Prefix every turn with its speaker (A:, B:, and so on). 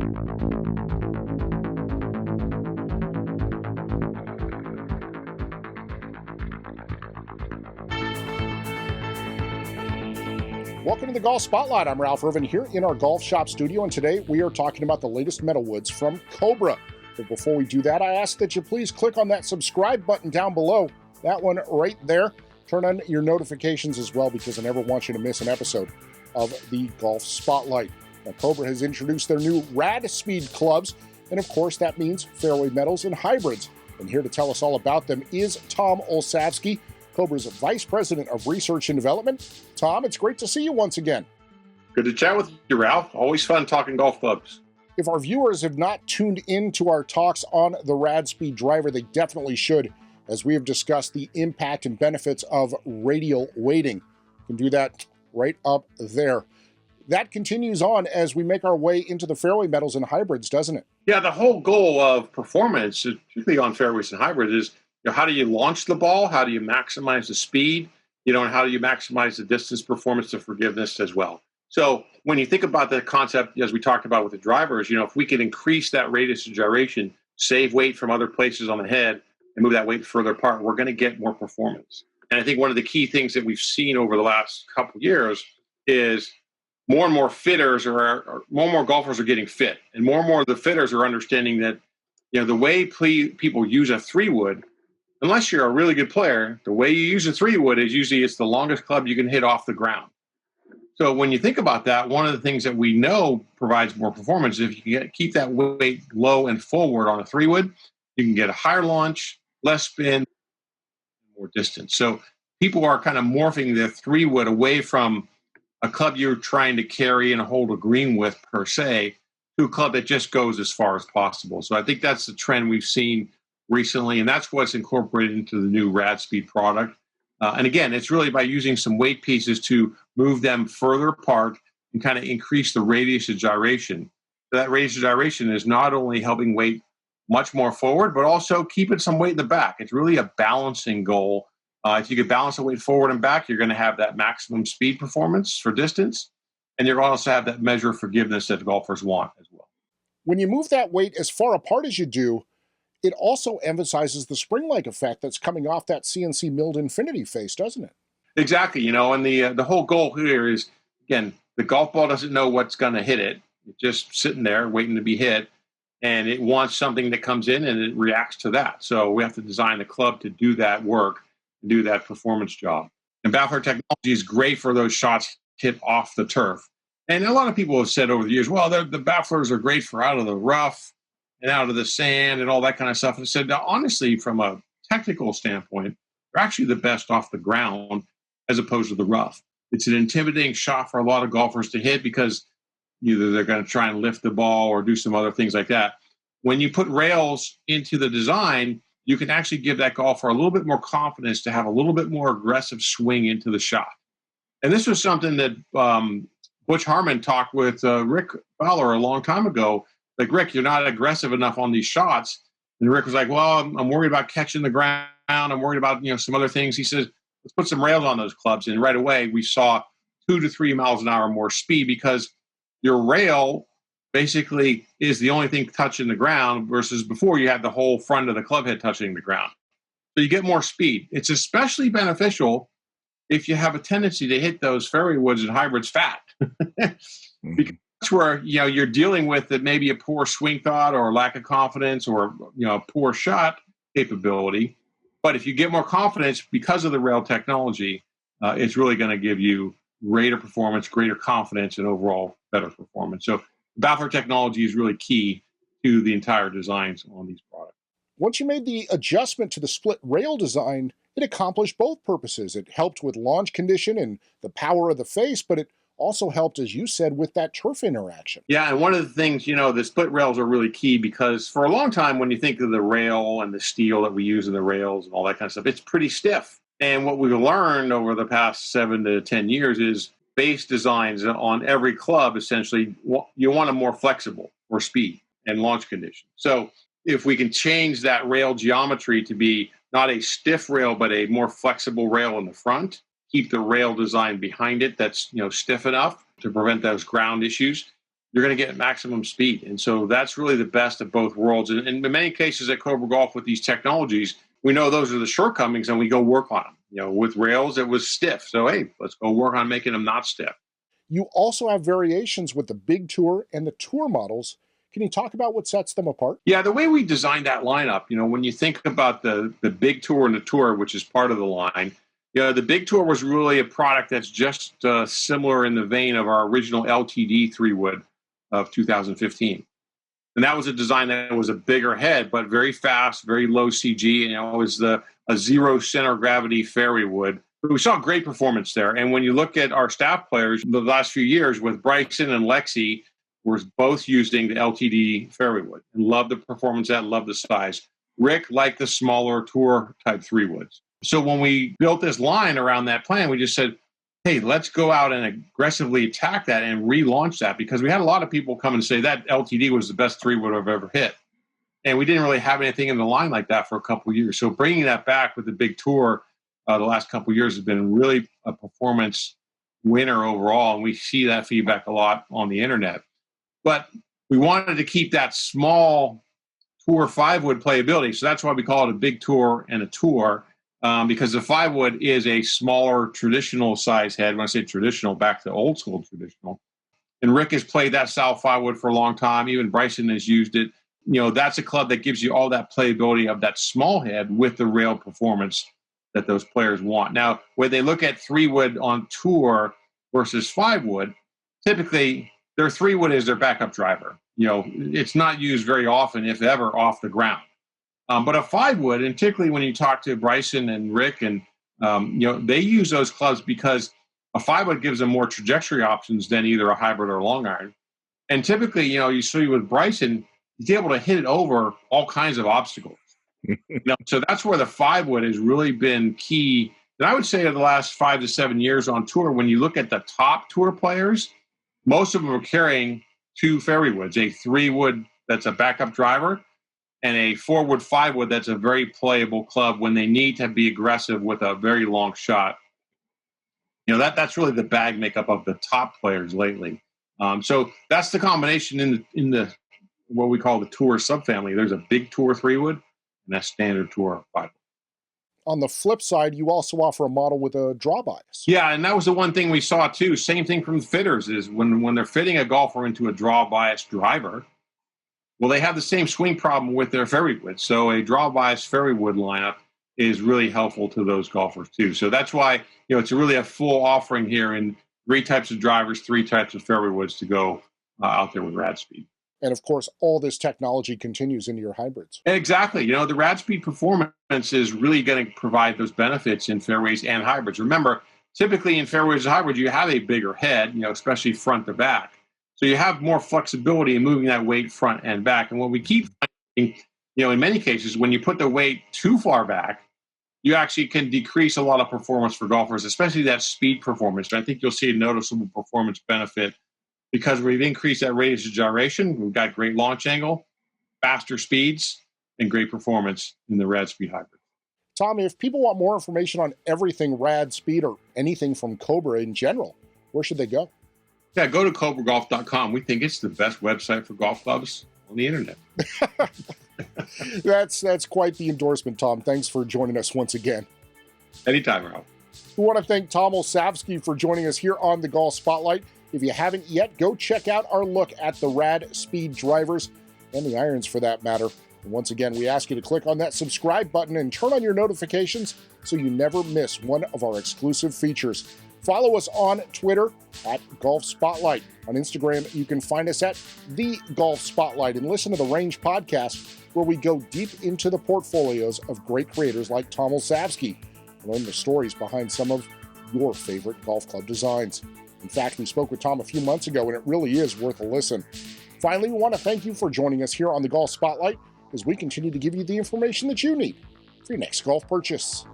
A: Welcome to the Golf Spotlight. I'm Ralph Irvin here in our golf shop studio, and today we are talking about the latest metal woods from Cobra. But before we do that, I ask that you please click on that subscribe button down below, that one right there. Turn on your notifications as well, because I never want you to miss an episode of the Golf Spotlight. Now, Cobra has introduced their new RADSPEED clubs, and of course that means fairway metals and hybrids. And here to tell us all about them is Tom Olszewski, Cobra's Vice President of Research and Development. Tom, it's great to see you once again.
B: Good to chat with you, Ralph. Always fun talking golf clubs.
A: If our viewers have not tuned into our talks on the RADSPEED driver, they definitely should, as we have discussed the impact and benefits of radial weighting. You can do that right up there. That continues on as we make our way into the fairway metals and hybrids, doesn't it?
B: Yeah, the whole goal of performance, particularly on fairways and hybrids, is how do you launch the ball? How do you maximize the speed? And how do you maximize the distance, performance, and forgiveness as well? So when you think about the concept, as we talked about with the drivers, if we can increase that radius of gyration, save weight from other places on the head, and move that weight further apart, we're going to get more performance. And I think one of the key things that we've seen over the last couple of years is more and more fitters or more and more golfers are getting fit. And more of the fitters are understanding that, the way people use a 3-wood, unless you're a really good player, the way you use a 3-wood is usually it's the longest club you can hit off the ground. So when you think about that, one of the things that we know provides more performance is if you can keep that weight low and forward on a 3-wood, you can get a higher launch, less spin, more distance. So people are kind of morphing their 3-wood away from a club you're trying to carry and hold a green with per se to a club that just goes as far as possible. So I think that's the trend we've seen recently, and that's what's incorporated into the new RADSPEED product. And again, it's really by using some weight pieces to move them further apart and kind of increase the radius of gyration. So that radius of gyration is not only helping weight much more forward, but also keeping some weight in the back. It's really a balancing goal. If you can balance the weight forward and back, you're going to have that maximum speed performance for distance, and you're going to also have that measure of forgiveness that golfers want as well.
A: When you move that weight as far apart as you do, it also emphasizes the spring-like effect that's coming off that CNC milled infinity face, doesn't it?
B: Exactly. And the whole goal here is, again, the golf ball doesn't know what's going to hit it. It's just sitting there waiting to be hit, and it wants something that comes in and it reacts to that. So we have to design the club to do that work, to do that performance job. And baffler technology is great for those shots hit off the turf. And a lot of people have said over the years, well, the bafflers are great for out of the rough and out of the sand and all that kind of stuff. And said, honestly, from a technical standpoint, they're actually the best off the ground as opposed to the rough. It's an intimidating shot for a lot of golfers to hit because either they're going to try and lift the ball or do some other things like that. When you put rails into the design, you can actually give that golfer a little bit more confidence to have a little bit more aggressive swing into the shot. And this was something that Butch Harmon talked with Rick Fowler a long time ago. Like, Rick, you're not aggressive enough on these shots. And Rick was like, well, I'm worried about catching the ground. I'm worried about, some other things. He says, let's put some rails on those clubs. And right away, we saw 2 to 3 miles an hour more speed because your rail basically is the only thing touching the ground versus before you had the whole front of the club head touching the ground. So you get more speed. It's especially beneficial if you have a tendency to hit those fairway woods and hybrids fat. Because that's where you're dealing with maybe a poor swing thought or lack of confidence or a poor shot capability. But if you get more confidence because of the rail technology, it's really going to give you greater performance, greater confidence, and overall better performance. So baffler technology is really key to the entire designs on these products.
A: Once you made the adjustment to the split rail design, it accomplished both purposes. It helped with launch condition and the power of the face, but it also helped, as you said, with that turf interaction.
B: Yeah, and one of the things, the split rails are really key because for a long time, when you think of the rail and the steel that we use in the rails and all that kind of stuff, it's pretty stiff. And what we've learned over the past 7 to 10 years is base designs on every club, essentially, you want them more flexible for speed and launch condition. So if we can change that rail geometry to be not a stiff rail, but a more flexible rail in the front, keep the rail design behind it that's stiff enough to prevent those ground issues, you're going to get maximum speed. And so that's really the best of both worlds. And in many cases at Cobra Golf with these technologies, we know those are the shortcomings and we go work on them. You know, with rails, it was stiff. So, hey, let's go work on making them not stiff.
A: You also have variations with the Big Tour and the Tour models. Can you talk about what sets them apart?
B: Yeah, the way we designed that lineup, you know, when you think about the Big Tour and the Tour, which is part of the line, you know, the Big Tour was really a product that's just similar in the vein of our original LTD 3-wood of 2015. And that was a design that was a bigger head, but very fast, very low CG, and it was a zero center gravity fairway wood. But we saw great performance there. And when you look at our staff players the last few years with Bryson and Lexi, we're both using the LTD fairway wood and love the performance of that, love the size. Rick liked the smaller tour type 3-woods. So when we built this line around that plan, we just said, hey, let's go out and aggressively attack that and relaunch that, because we had a lot of people come and say that LTD was the best 3-wood I've ever hit. And we didn't really have anything in the line like that for a couple of years. So bringing that back with the Big Tour the last couple of years has been really a performance winner overall. And we see that feedback a lot on the internet. But we wanted to keep that small Tour 5-wood playability. So that's why we call it a Big Tour and a Tour. Because the 5-wood is a smaller traditional size head. When I say traditional, back to old school traditional. And Rick has played that style 5-wood for a long time. Even Bryson has used it. You know, that's a club that gives you all that playability of that small head with the rail performance that those players want. Now, when they look at 3-wood on tour versus 5-wood, typically their 3-wood is their backup driver. You know, it's not used very often, if ever, off the ground. But a 5-wood, and particularly when you talk to Bryson and Rick, and you know, they use those clubs because a 5-wood gives them more trajectory options than either a hybrid or a long iron. And typically, you know, you see with Bryson, he's able to hit it over all kinds of obstacles. You know, so that's where the 5-wood has really been key. And I would say in the last 5 to 7 years on tour, when you look at the top tour players, most of them are carrying 2 fairway woods, a 3-wood that's a backup driver, and a 4-wood 5-wood that's a very playable club when they need to be aggressive with a very long shot. You know, that's really the bag makeup of the top players lately. So that's the combination in the what we call the tour subfamily. There's a Big Tour 3-wood and a standard tour 5-wood.
A: On the flip side, you also offer a model with a draw bias.
B: Yeah, and that was the one thing we saw too. Same thing from the fitters is when they're fitting a golfer into a draw bias driver, well, they have the same swing problem with their fairway wood. So a draw bias fairway wood lineup is really helpful to those golfers too. So that's why, you know, it's really a full offering here in 3 types of drivers, 3 types of fairway woods to go out there with RadSpeed.
A: And of course, all this technology continues into your hybrids.
B: Exactly. You know, the RadSpeed performance is really going to provide those benefits in fairways and hybrids. Remember, typically in fairways and hybrids, you have a bigger head, you know, especially front to back. So you have more flexibility in moving that weight front and back. And what we keep finding, you know, in many cases, when you put the weight too far back, you actually can decrease a lot of performance for golfers, especially that speed performance. And I think you'll see a noticeable performance benefit because we've increased that radius of gyration. We've got great launch angle, faster speeds, and great performance in the RadSpeed hybrid.
A: Tom, if people want more information on everything RadSpeed or anything from Cobra in general, where should they go?
B: Yeah, go to CobraGolf.com. We think it's the best website for golf clubs on the internet.
A: That's quite the endorsement, Tom. Thanks for joining us once again.
B: Anytime, Ralph.
A: We want to thank Tom Olszewski for joining us here on the Golf Spotlight. If you haven't yet, go check out our look at the RadSpeed drivers and the irons for that matter. And once again, we ask you to click on that subscribe button and turn on your notifications so you never miss one of our exclusive features. Follow us on Twitter at Golf Spotlight. On Instagram, you can find us at The Golf Spotlight and listen to the Range podcast where we go deep into the portfolios of great creators like Tom Olszewski and learn the stories behind some of your favorite golf club designs. In fact, we spoke with Tom a few months ago, and it really is worth a listen. Finally, we want to thank you for joining us here on the Golf Spotlight as we continue to give you the information that you need for your next golf purchase.